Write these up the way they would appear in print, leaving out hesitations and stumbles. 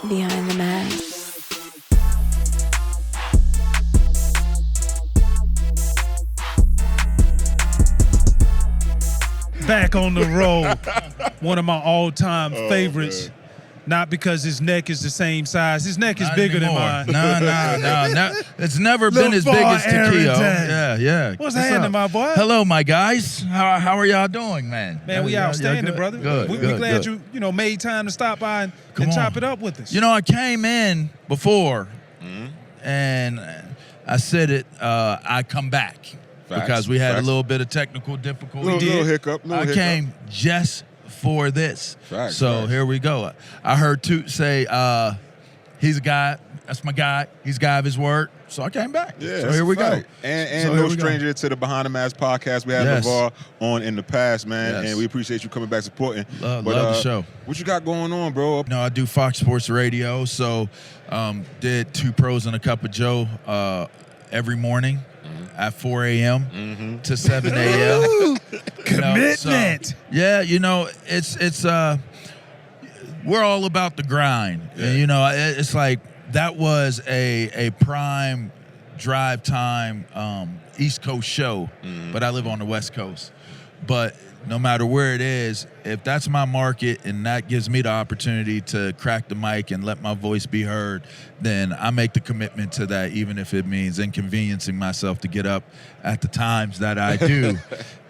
Behind the mask. Back on the road. One of my all-time favorites. Man. Not because his neck is the same size. His neck is Not bigger anymore. than mine. No. It's never been as big as Lavar Takeo. Arrington. Yeah. What's happening, my boy? Hello, my guys. How are y'all doing, man? Man, we outstanding, good? brother. Good. We glad you made time to stop by and chop it up with us. You know, I came in before, and I said it. I come back because we had a little bit of technical difficulty. Little hiccup. I came just for this. Facts. Here we go. I heard Toot say he's a guy. That's my guy. He's a guy of his word. So I came back. Yeah, so here we go. And So no here we go. stranger to the Behind the Mask podcast. We had Lavar on in the past, man, Yes. and we appreciate you coming back supporting. Love the show. What you got going on, bro? No, I do Fox Sports Radio. So did 2 Pros and a Cup of Joe every morning at 4 a.m. to 7 a.m. Commitment. It's we're all about the grind. Yeah. And, it's like that was a prime drive time East Coast show, but I live on the West Coast. But no matter where it is, if that's my market and that gives me the opportunity to crack the mic and let my voice be heard, then I make the commitment to that, even if it means inconveniencing myself to get up at the times that I do.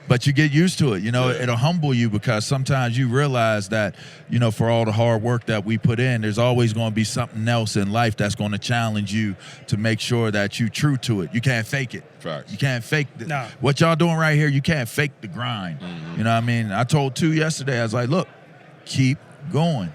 But you get used to it. It'll humble you because sometimes you realize that, for all the hard work that we put in, there's always going to be something else in life that's going to challenge you to make sure that you're true to it. You can't fake it. Facts. You can't fake it. Nah. What y'all doing right here, you can't fake the grind. You know what I mean? I told 2 yesterday, I was like, look, keep going.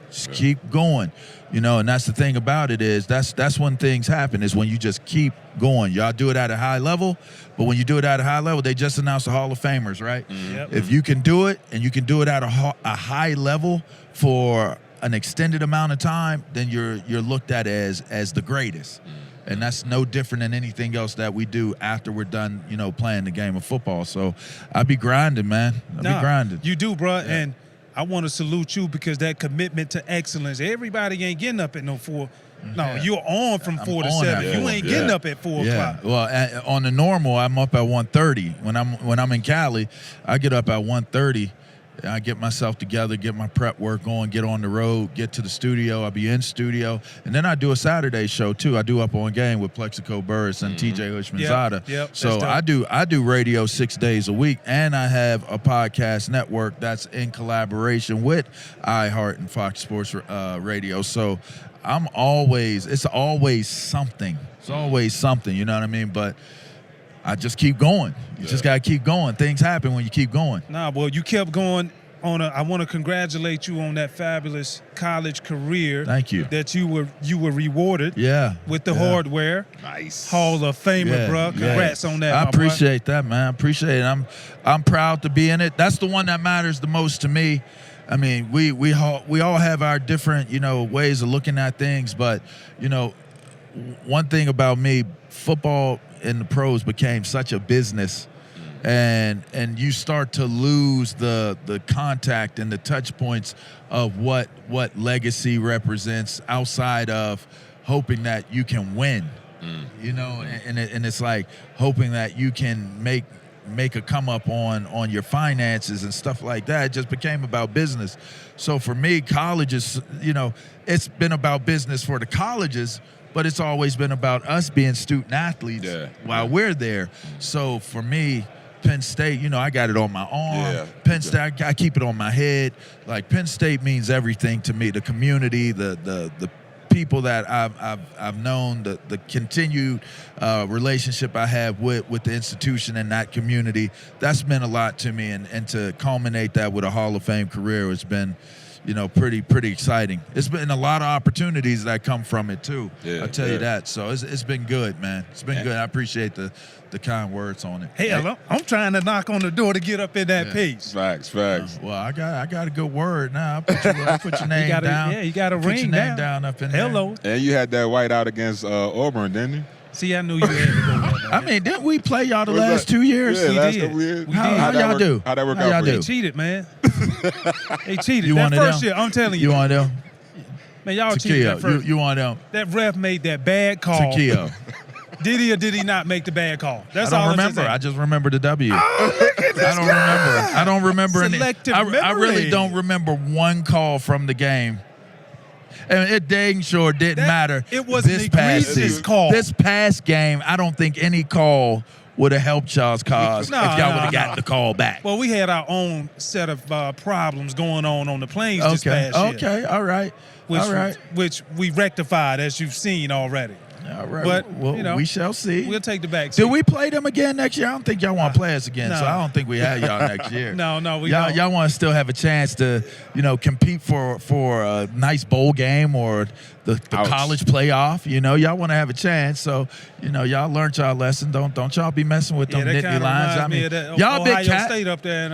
Just keep going. And that's the thing about it is that's when things happen is when you just keep going. Y'all do it at a high level, but when you do it at a high level, they just announced the Hall of Famers, right? If you can do it and you can do it at a high level for an extended amount of time, then you're looked at as the greatest. And that's no different than anything else that we do after we're done, playing the game of football. So I be grinding, man. I be grinding. You do, bro. Yeah. And I want to salute you because that commitment to excellence. Everybody ain't getting up at no 4. No, you're on from 4 to 7. You ain't getting up at 4 o'clock. Well, on the normal, I'm up at 1:30. When I'm in Cali, I get up at 1:30. I get myself together, get my prep work on, get on the road, get to the studio. I'll be in studio. And then I do a Saturday show, too. I do Up On Game with Plexico Burris and TJ Hushmanzada. So I do radio 6 days a week, and I have a podcast network that's in collaboration with iHeart and Fox Sports Radio. So it's always something. It's always something, you know what I mean? But I just keep going. You just got to keep going. Things happen when you keep going. Well, you kept going I want to congratulate you on that fabulous college career. Thank you. That you were rewarded with the hardware. Nice. Hall of Famer, bro. Congrats on that, I my appreciate that, man. I appreciate it. I'm proud to be in it. That's the one that matters the most to me. I mean, we all have our different, ways of looking at things, but, one thing about me, football in the pros became such a business, and you start to lose the contact and the touch boys of what legacy represents outside of hoping that you can win, and it's like hoping that you can make a come up on your finances and stuff like that. It just became about business. So for me, colleges, it's been about business for the colleges, but it's always been about us being student athletes while we're there. So for me, Penn State, I got it on my arm. Penn State, I keep it on my head. Like, Penn State means everything to me. The community, the people that I've known, the continued relationship I have with the institution and that community, that's meant a lot to me. And to culminate that with a Hall of Fame career has been, pretty exciting. It's been a lot of opportunities that come from it too. I'll tell you that. So it's been good, man. It's been good. I appreciate the kind words on it. Hell, I'm trying to knock on the door to get up in that piece. Facts. Well, I got a good word now. I put your name down. Yeah, you got a ring put your name down up in there. Hello. And you had that white out against Auburn, didn't you? See, I knew you had to go there. I mean, didn't we play y'all the last 2 years? Yeah, We last did. couple years. We did. How y'all do? How'd that work How out y'all for do? you? You cheated, man. They cheated. You that one of first them? year, I'm telling you. You want them? Man, y'all cheated that Takeo, first. you want them? That ref made that bad call. Takeo. Did he or did he not make the bad call? That's I all don't I'm remember. saying. I just remember the W. Oh, look at this I don't remember. I don't remember any. Selective I memory. really don't remember one call from the game. And it dang sure didn't matter. It was this an past egregious season. call. This past game, I don't think any call would have helped y'all's cause if y'all would have gotten the call back. Well, we had our own set of problems going on the planes this past year. Okay, all right. Which we rectified, as you've seen already. All right. But, well, we shall see. We'll take the back seat. Do we play them again next year? I don't think y'all want to play us again, no. so I don't think we have y'all next year. No, we y'all, don't. Y'all want to still have a chance to, compete for a nice bowl game or the college playoff. Y'all want to have a chance. So, y'all learned y'all lesson. Don't y'all be messing with them nittany lines. I mean, y'all Ohio big cat. State up there.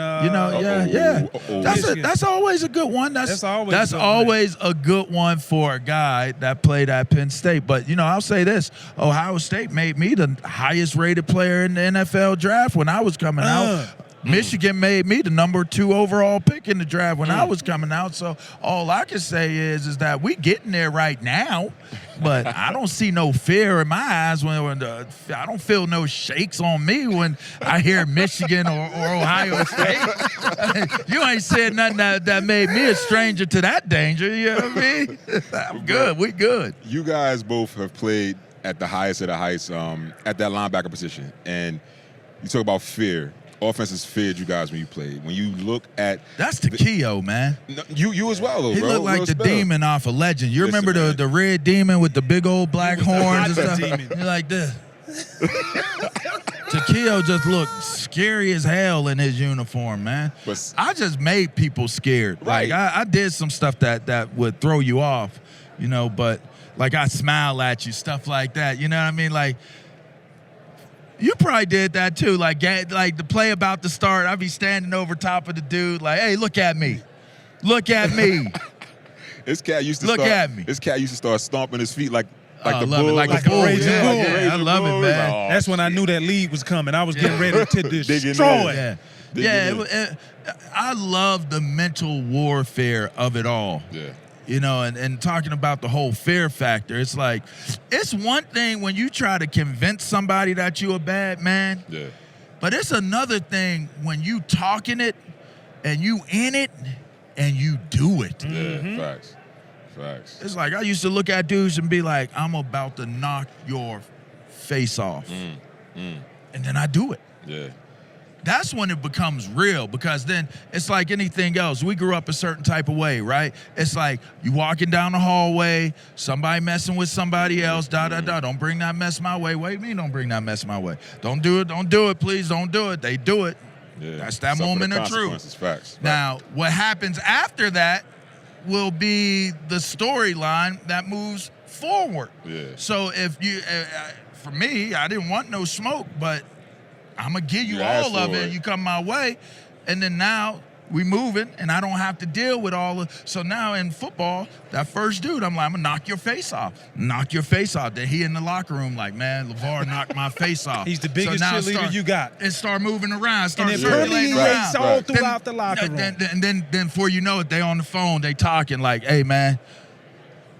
That's always a good one. That's always a good one for a guy that played at Penn State. But I'll say this: Ohio State made me the highest rated player in the NFL draft when I was coming out. Michigan made me the number 2 overall pick in the draft when I was coming out. So all I can say is that we getting there right now, but I don't see no fear in my eyes when I don't feel no shakes on me when I hear Michigan or Ohio State. You ain't said nothing that made me a stranger to that danger. You know what I mean? I'm good. We good. You guys both have played at the highest of the heights at that linebacker position, and you talk about fear. Offenses feared you guys when you played. When you look at that's Takeo, man. You as well, though, he bro. He looked like the demon off of Legend. You remember the red demon with the big old black horns and stuff? You're like this. Takeo just looked scary as hell in his uniform, man. But I just made people scared. Right. Like I did some stuff that would throw you off, but like I smile at you, stuff like that. You know what I mean? Like you probably did that too. Like the play about to start, I'd be standing over top of the dude, like, "Hey, look at me, look at me." This cat used to look at me. This cat used to start stomping his feet like the bull, like a bull. Yeah, I love it, man. Oh, that's when I knew that lead was coming. I was getting ready to destroy it. Yeah. I love the mental warfare of it all. Yeah. And talking about the whole fear factor, it's like, it's one thing when you try to convince somebody that you're a bad man. Yeah. But it's another thing when you talking it and you in it and you do it. Yeah, facts. It's like I used to look at dudes and be like, I'm about to knock your face off. And then I do it. Yeah. That's when it becomes real, because then it's like anything else. We grew up a certain type of way, right? It's like you walking down the hallway, somebody messing with somebody else, Don't bring that mess my way. Wait, me, don't bring that mess my way. Don't do it, please don't do it. They do it. Yeah. That's that moment of truth. Facts. Now, what happens after that will be the storyline that moves forward. Yeah. So if you, for me, I didn't want no smoke, but I'm going to give you all of it. You come my way. And then now we moving, and I don't have to deal with all of. So now in football, that first dude, I'm going to knock your face off. Knock your face off. Then he in the locker room like, man, Lavar knocked my face off. He's the biggest cheerleader you got. And start moving around. And it permeates all throughout the locker room. Then before you know it, they on the phone, they talking like, hey, man,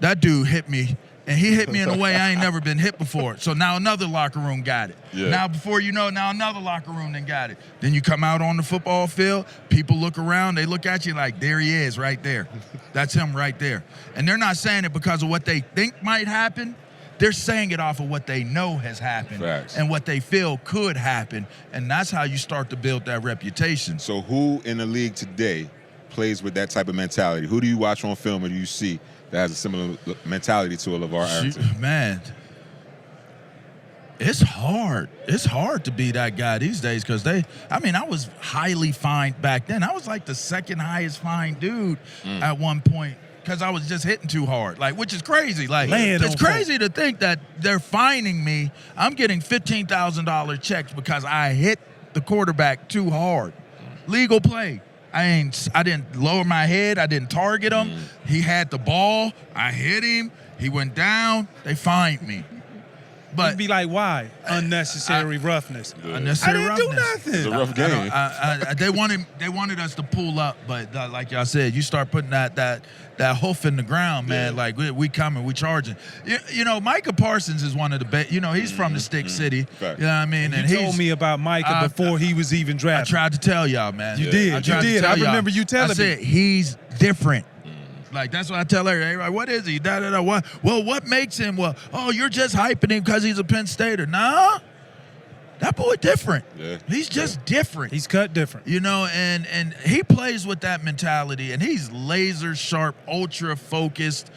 that dude hit me. And he hit me in a way I ain't never been hit before. So now another locker room got it. Yeah. Now before you know it, now another locker room then got it. Then you come out on the football field, people look around, they look at you like, there he is right there. That's him right there. And they're not saying it because of what they think might happen. They're saying it off of what they know has happened. Facts. And what they feel could happen. And that's how you start to build that reputation. So who in the league today plays with that type of mentality? Who do you watch on film or do you see that has a similar mentality to a Lavar Arrington? Man, it's hard. It's hard to be that guy these days because I was highly fined back then. I was like the second highest fined dude at one point because I was just hitting too hard, which is crazy. It's crazy to think that they're fining me. I'm getting $15,000 checks because I hit the quarterback too hard. Legal play. I didn't lower my head. I didn't target him. He had the ball. I hit him. He went down. They fined me. But You'd be like, why? Unnecessary roughness. unnecessary I didn't roughness. do nothing. It's a rough game. They wanted us to pull up, but like y'all said, you start putting that hoof in the ground, man. Yeah. Like we coming, we charging. You know, Micah Parsons is one of the best. You know, he's from the Stick City. Right. You know what I mean? And you told me about Micah before he was even I drafted. tried to tell y'all, man. You did. I tried to You did. tell I y'all. remember you telling I said, me. he's different. Like, that's what I tell everybody. What is he? Da-da-da. What makes him? Well, oh, you're just hyping him because he's a Penn Stater. Nah, that boy different. Yeah. He's just different. He's cut different. You know, and he plays with that mentality, and he's laser sharp, ultra focused,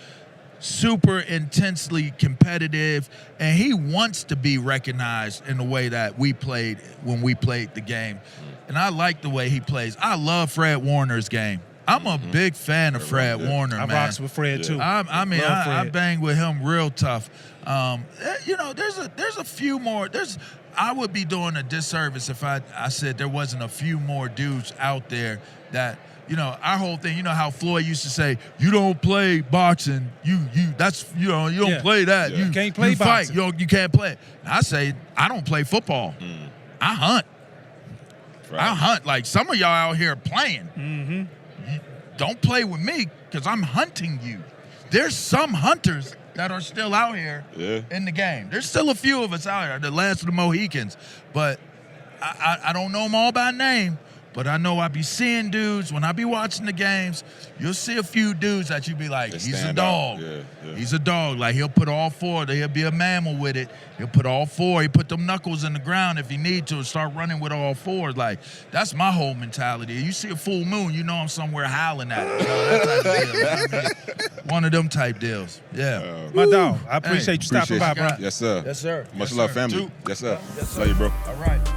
super intensely competitive, and he wants to be recognized in the way that we played when we played the game. And I like the way he plays. I love Fred Warner's game. I'm a big fan of Fred Warner, I man. rocks with Fred too. I bang with him real tough. You know, there's a few more. I would be doing a disservice if I said there wasn't a few more dudes out there that, you know, our whole thing. You know how Floyd used to say, "You don't play boxing. You don't play that. You can't play fight. boxing. You can't play." And I say, I don't play football. I hunt. Right. I hunt. Like some of y'all out here playing. Mm-hmm. Don't play with me because I'm hunting you. There's some hunters that are still out here in the game. There's still a few of us out here, the last of the Mohicans. But I don't know them all by name. But I know I be seeing dudes, when I be watching the games, you'll see a few dudes that you be like, he's a dog. He's a dog. Like, he'll put all four. He'll be a mammal with it. He'll put all four. He put them knuckles in the ground if he need to and start running with all four. Like, that's my whole mentality. You see a full moon, you know I'm somewhere howling at it. You know, that type of deal. You know what I mean? One of them type deals. Yeah. My dog, I appreciate you stopping by, bro. Yes, sir. Yes, sir. Much Yes, love, sir. family. Two. Yes, sir. Yes, sir. Love you, bro. All right.